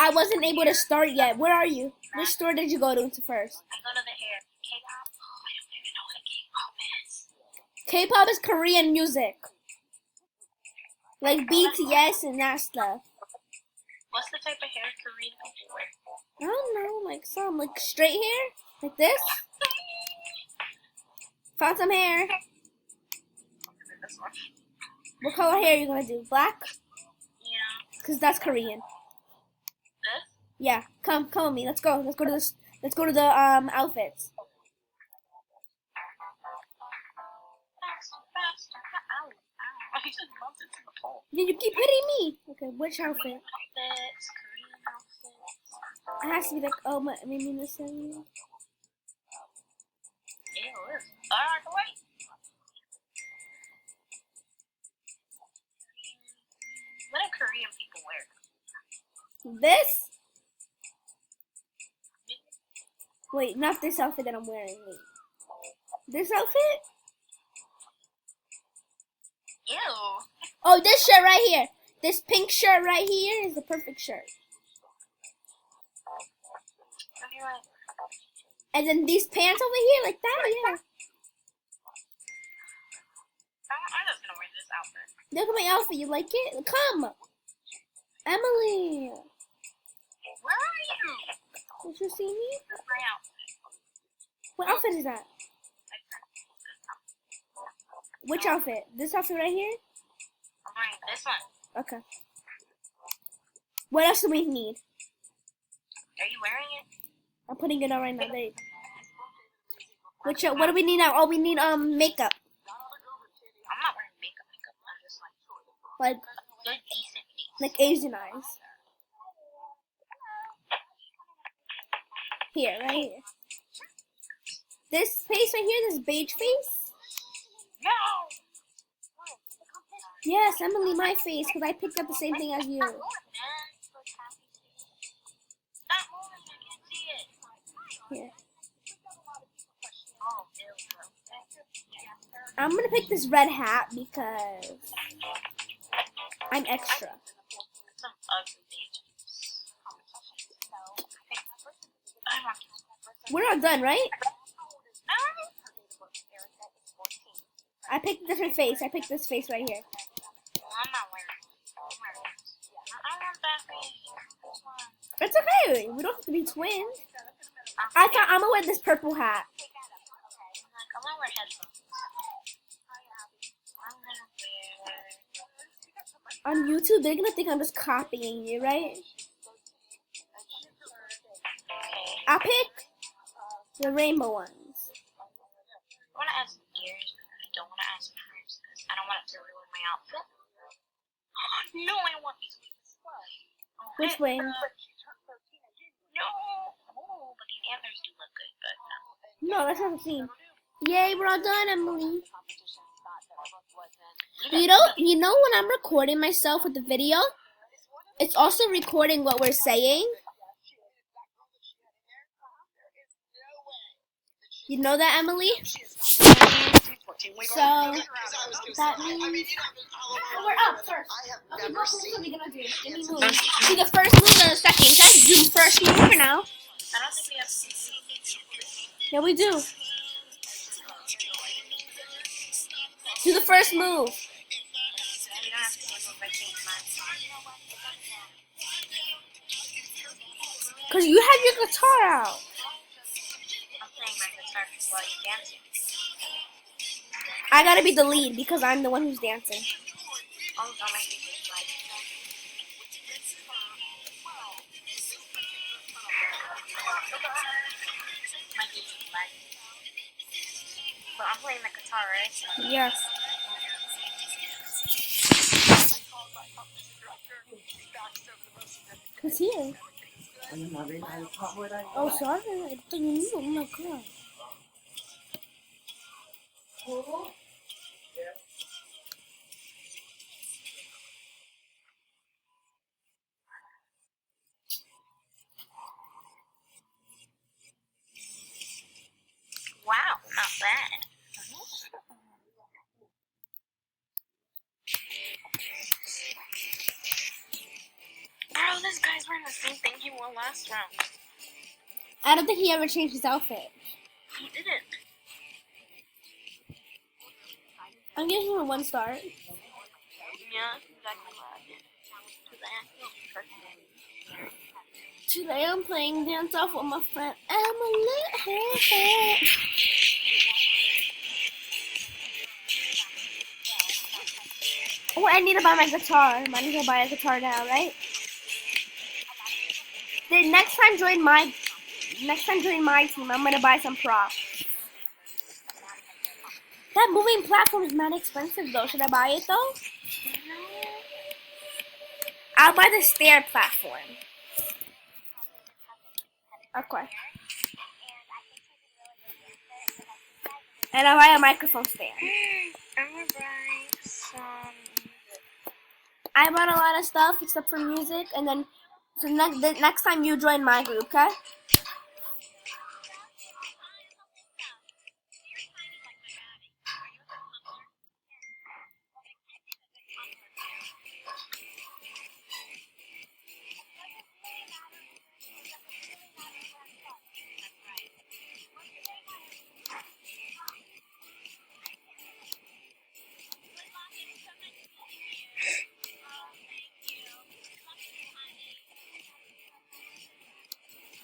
I wasn't able to start yet. Where are you? Which store did you go to first? I go to the hair. K-pop? Oh, I don't even know what a K-pop is. K-pop is Korean music. Like BTS and that stuff. What's the type of hair Korean people wear? I don't know, like some like straight hair? Like this? Found some hair. This one. What color hair are you gonna do? Black? Yeah. Cause that's Korean. This? Yeah. Come with me. Let's go. Let's go to this. Let's go to the outfits. Faster. Ow. Ow. I just bumped into the pole. You keep hitting me. Okay, which outfit? Outfits, Korean outfits. It has to be like, oh, maybe the same. Ew, this. Alright, wait. What do Korean people wear? This? Wait, not this outfit that I'm wearing. Wait. This outfit? Ew. Oh, this shirt right here. This pink shirt right here is the perfect shirt. Anyway. And then these pants over here, like that, yeah. I'm just gonna wear this outfit. Look at my outfit. You like it? Come, Emily. Where are you? Did you see me? This is my outfit. What outfit is that? Which outfit? This outfit right here? I'm wearing this one. Okay. What else do we need? Are you wearing it? I'm putting it on right now. Babe. Which what do we need now? Oh, we need makeup. I'm not wearing makeup. I'm just Like good, decent face. like Asian eyes. Here, right here. This face right here, this beige face. No! Yes, Emily, my face, because I picked up the same thing as you. Stop moving, I can't see it. Here. Oh, ew. I'm gonna pick this red hat because I'm extra. Some ugly pages. We're not done, right? No! I picked a different face. I picked this face right here. I'm not wearing it. I want that face. This one. It's okay. We don't have to be twins. I thought I'm gonna wear this purple hat. I'm gonna wear headphones. I'm gonna wear... On YouTube, they're gonna think I'm just copying you, right? Okay. I'll pick the rainbow ones. I want to add some ears, but I don't want to add some ears because I don't want it to ruin my outfit. No, I want these wings. Oh, Which wing? No. Oh, but these antlers do look good, but no. No, that's not the theme. Yay, we're all done, Emily. You know when I'm recording myself with the video, it's also recording what we're saying. You know that, Emily? So that means we're up first. Okay, what are we gonna do? Give me moves. Do the first move and the second. You have to do the first move for now. I don't think we have to. Yeah, we do. Do the first move. We don't have to move by change mine. Cause you have your guitar out. I'm playing my guitar while you're dancing. I gotta be the lead because I'm the one who's dancing. Oh, don't make me just like. Might be just like. But I'm playing the guitar, right? Yes. Who's here? Oh, sorry. I thought you knew. Oh my god. Wow, not bad. Bro, this guy's he's wearing the same thing he wore last round. I don't think he ever changed his outfit. He didn't. I'm giving him a 1 star. Yeah, that's exactly what I did. Because I feel perfect. Today I'm playing dance off with my friend Emily. Oh, I need to buy my guitar. I need to buy a guitar now, right? Then next time join my team. I'm gonna buy some props. That moving platform is not expensive though. Should I buy it though? I'll buy the stair platform. Okay. And I'll buy a microphone stand. I'm gonna buy some. I bought a lot of stuff except for music, and then so the next time you join my group, okay?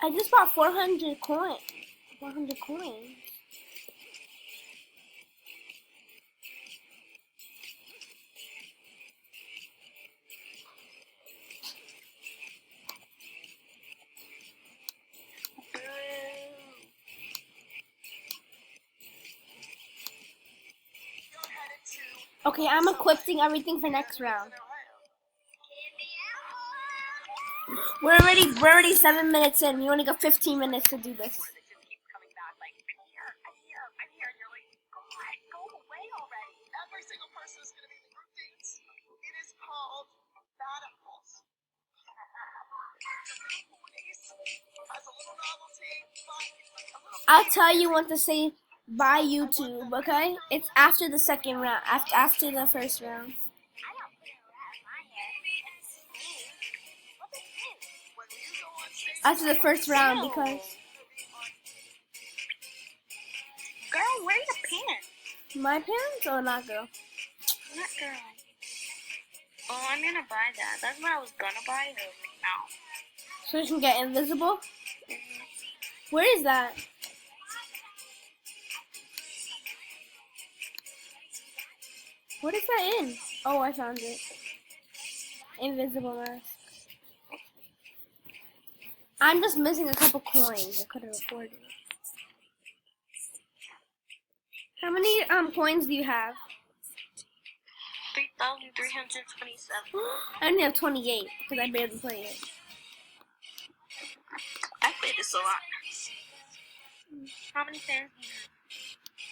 I just bought 400 coins. 400 coins. Okay, I'm equipping everything for next round. We're already 7 minutes in. We only got 15 minutes to do this. I'll tell you when to say bye YouTube, okay? It's after the second round, after the first round. After the first round, because... Girl, where are your pants? My pants or not, girl? Not girl. Oh, I'm gonna buy that. That's what I was gonna buy now. So you can get invisible? Where is that? What is that in? Oh, I found it. Invisible mask. I'm just missing a couple coins. I could have afforded it. How many coins do you have? 3,327. I only have 28 because I barely play it. I played this a lot. How many fans do you have?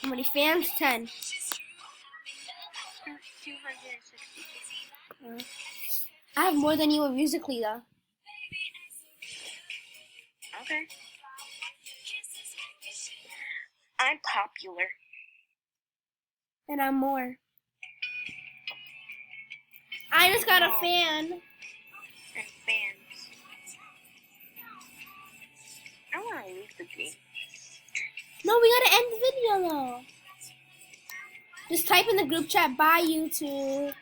How many fans? 10. 262. I have more than you in Musically though. Okay. I'm popular. And I'm more. I just got a fan. And fans. I want to leave the game. No, we gotta end the video though. Just type in the group chat, bye YouTube.